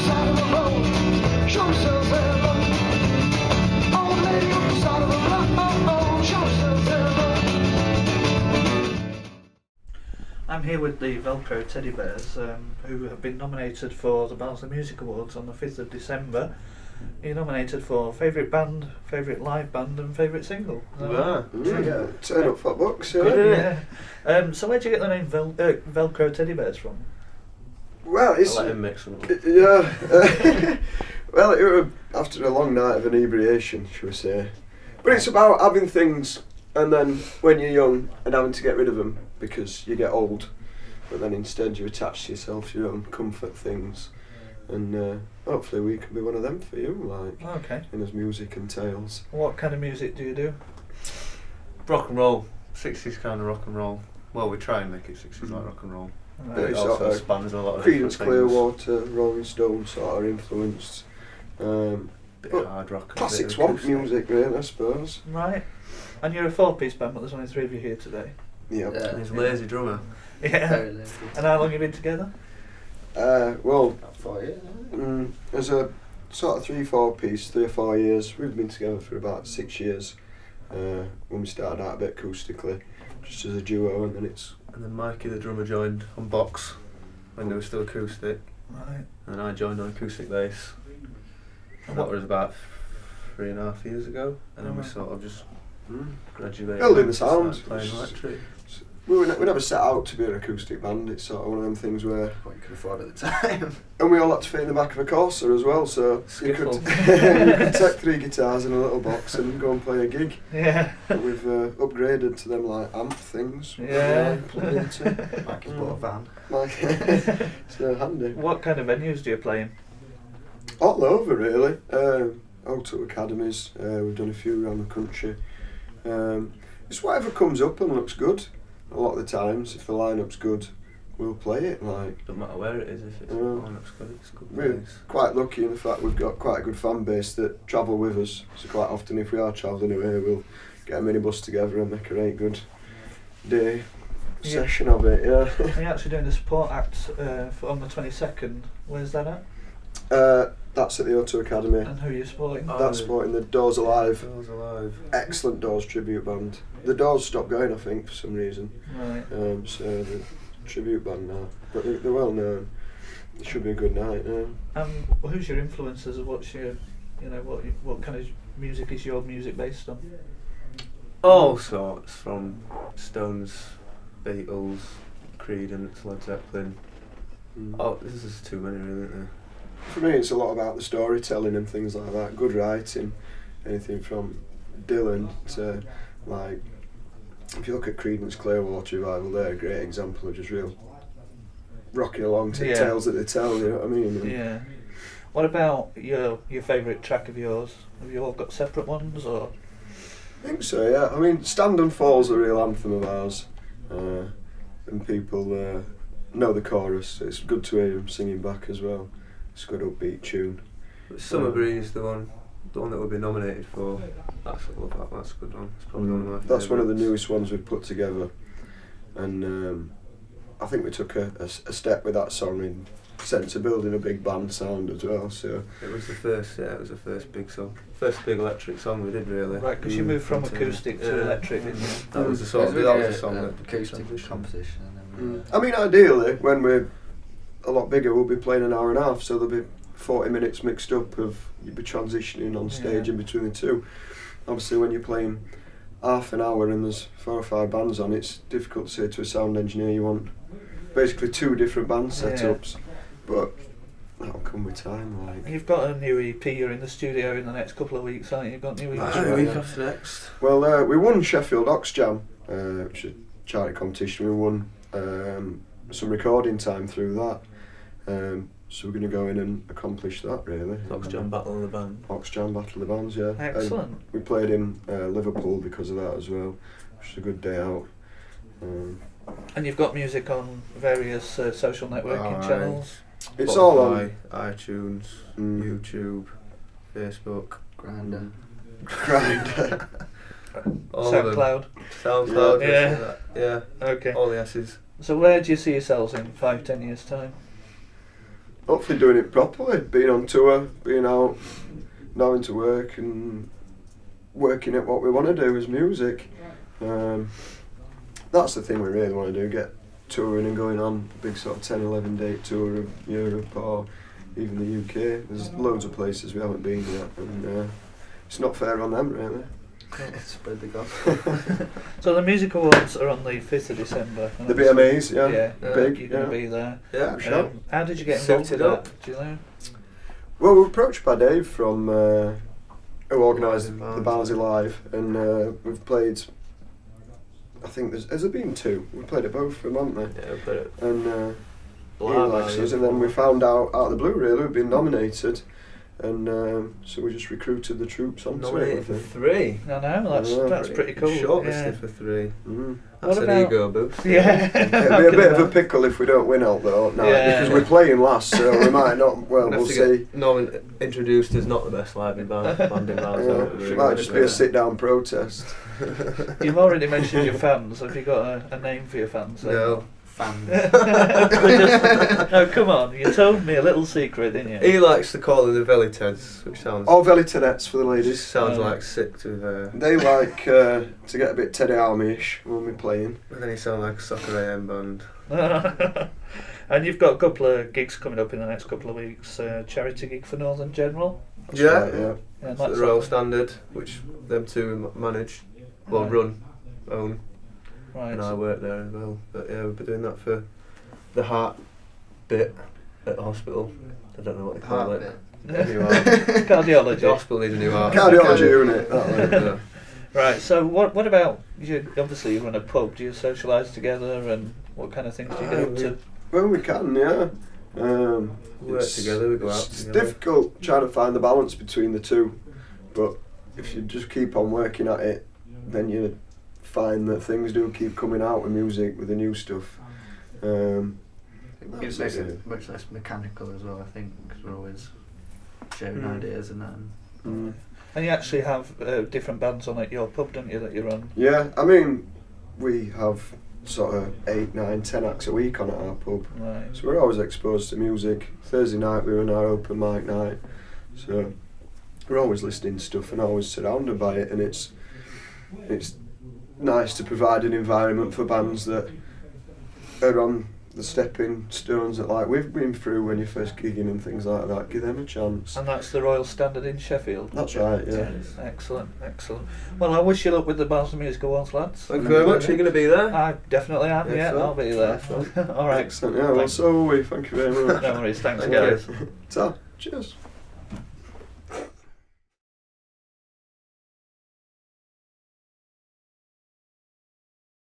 side of the road. Show yourself hello. Old lady on the side of the road. Show yourself hello. I'm here with the Velcro Teddybears, who have been nominated for the Barnsley Music Awards on the 5th of December. You're nominated for favourite band, favourite live band and favourite single. Yeah, turn up for books, yeah. Good, yeah. So where'd you get the name Velcro Teddybears from? Well, it's... I'll let him mix them up. Yeah. Well, it was after a long night of inebriation, shall we say. But it's about having things, and then when you're young, and having to get rid of them because you get old. But then instead you attach to yourself your own comfort things. And hopefully we can be one of them for you, like, in his music and tales. What kind of music do you do? Rock and roll, 60s kind of rock and roll. Well, we try and make it 60s like rock and roll. Right. But it It's also sort of spans a lot of Creedence different things. Clearwater, Rolling Stones sort of influenced. Bit but of hard rock. And classic a bit of swamp acoustic. music, really, I suppose. Right. And you're a 4-piece band, but there's only 3 of you here today. Yeah. And he's a lazy drummer. Yeah. Very lazy. And how long have you been together? Well, About 4 years, isn't it? as a sort of 3-4 piece, 3 or 4 years. We've been together for about 6 years. When we started out a bit acoustically, just as a duo, and then it's... And then Mikey, the drummer, joined on box when they were still acoustic. Right. And I joined on acoustic bass. And that was about 3.5 years ago. And then we sort of just graduated. Building the and sound. started playing electric. We never set out to be an acoustic band. It's sort of one of them things where... What you could afford at the time. And we all had to fit in the back of a Corsa as well, so you could, Skiffle. you could take 3 guitars in a little box and go and play a gig. Yeah. But we've upgraded to them like amp things. Yeah. Plug into. Mikey's bought a van. Like, it's handy. What kind of venues do you play in? All over really. Auto academies. We've done a few around the country. It's whatever comes up and looks good. A lot of the times, if the lineup's good, we'll play it. Like, Don't matter where it is, if it's on, it's good. It's a good we're place. quite lucky in the fact we've got quite a good fan base that travel with us. So quite often, if we are travelling away, we'll get a minibus together and make a very good day session of it. Yeah. Are you actually doing a support act on the 22nd? Where's that at? That's at the Auto Academy. And who are you supporting? That's supporting the Doors Alive. Doors Alive. Excellent Doors tribute band. The Doors stopped going, I think, for some reason. Right. So the tribute band now, but they're well known. It should be a good night. Yeah. Who's your influences? What's your, what kind of music is your music based on? All sorts, from Stones, Beatles, Creedence, Led Zeppelin. Oh, this is too many, really, isn't there? For me, it's a lot about the storytelling and things like that. Good writing, anything from Dylan to, like, if you look at Creedence Clearwater Revival, they're a great example of just real rocking along to the tales that they tell. You know what I mean? And Yeah. What about your favourite track of yours? Have you all got separate ones, or? I think so. Yeah. I mean, Stand and Fall's a real anthem of ours, and people know the chorus. It's good to hear them singing back as well. It's a good upbeat tune. But Summer Breeze, the one that we've been nominated for. That's a good one. It's probably one of my favourites. That's one of the newest ones we've put together, and I think we took a step with that song in sense of building a big band sound as well. So it was the first big song, first big electric song we did, really. Right, because you moved from acoustic to electric, didn't you? That was the sort of that was the song that acoustic transitioned. composition. And then I mean, ideally, when we're a lot bigger, we'll be playing an hour and a half, so there'll be 40 minutes mixed up of you'll be transitioning on stage in between the two. Obviously, when you're playing half an hour and there's 4 or 5 bands on, it's difficult to say to a sound engineer you want basically 2 different band setups, but that'll come with time. Like, You've got a new EP. You're in the studio in the next couple of weeks, aren't you? You've got new EP. The week after next. well, we won Sheffield Ox Jam, which is a charity competition. We won some recording time through that. So we're going to go in and accomplish that, really. Oxjam Battle of the Band. Oxjam Battle of the Bands, yeah. Excellent. And we played in Liverpool because of that as well, which is a good day out. And you've got music on various social networking channels. It's Spotify, all on iTunes, YouTube, Facebook, Grindr. Grindr. all of them. SoundCloud. SoundCloud, Yeah. yeah. Okay. All the S's. So where do you see yourselves in 5-10 years' time? hopefully doing it properly, being on tour, being out, knowing to work and working at what we want to do as music. That's the thing we really want to do, get touring and going on a big sort of 10, 11 date tour of Europe or even the UK. There's loads of places we haven't been yet, and it's not fair on them really. Spread the gospel. So the music awards are on the 5th of December. The BMAs, yeah, Yeah, big, you're going to yeah. be there. Yeah, sure. How did you get involved with Suited up. that? Do you know? Well, we were approached by Dave from who organised Barnsley. the Barnsley Live, and we've played. I think has there been 2? We played at both of them, haven't we? Yeah, but it, And he Live, likes yeah. us, and then we found out of the blue really we've been nominated, and so we just recruited the troops onto nominated it. for I think. 3. No, that's Yeah. that's pretty cool. Shortlisted Yeah. for 3. Mm. That's What an about- ego boost. Yeah. It'll be a bit of a pickle if we don't win out though, no, Yeah. because we're playing last, so we might not. Well, we'll see. Norman introduced as not the best live band in Barnsley. It might just be a sit-down protest. You've already mentioned your fans. Have you got a name for your fans? No. Fans. No, come on. You told me a little secret, didn't you? He likes to call them the Veliteds, which sounds All Velitonettes for the just ladies. sounds Oh. like sick to. They like to get a bit Teddy Army-ish when we're playing. And then he sounds like a soccer AM band. And you've got a couple of gigs coming up in the next couple of weeks. Charity gig for Northern General. That's Yeah. right, yeah. Yeah, So the Royal Standard, which them two manage, well Right. run, own, Right. and I work there as well. But yeah, we'll be doing that for the heart bit at the hospital. I don't know what they call Heart it. bit. New heart. Cardiology. The hospital needs a new heart. Cardiology unit. That way. Yeah. Right. So what about you? Obviously, you run a pub. Do you socialise together, and what kind of things do you get up to? Well, we can, yeah. We work together, we go out It's together. difficult trying to find the balance between the two, but if you just keep on working at it, then you find that things do keep coming out with music, with the new stuff. It That's makes it. it much less mechanical as well, I think, because we're always sharing Mm. ideas and that. Mm. And you actually have different bands on at your pub, don't you? That you run. Yeah, I mean, we have sort of 8, 9, 10 acts a week on at our pub. Right. So we're always exposed to music. Thursday night we run our open mic night, so we're always listening to stuff and always surrounded by it, and it's nice to provide an environment for bands that are on the stepping stones that like we've been through when you're first gigging and things like that. Give them a chance. And that's the Royal Standard in Sheffield. That's right, yeah. Excellent, excellent. Well, I wish you luck with the Barnsley Music Awards, lads. Thank you very much. Are you going to be there? I definitely am, yeah, Excellent. I'll be there. Excellent. All right. Excellent, yeah, well, Thanks. so are we. Thank you very much. No worries, thanks Thank guys. Ta. Cheers.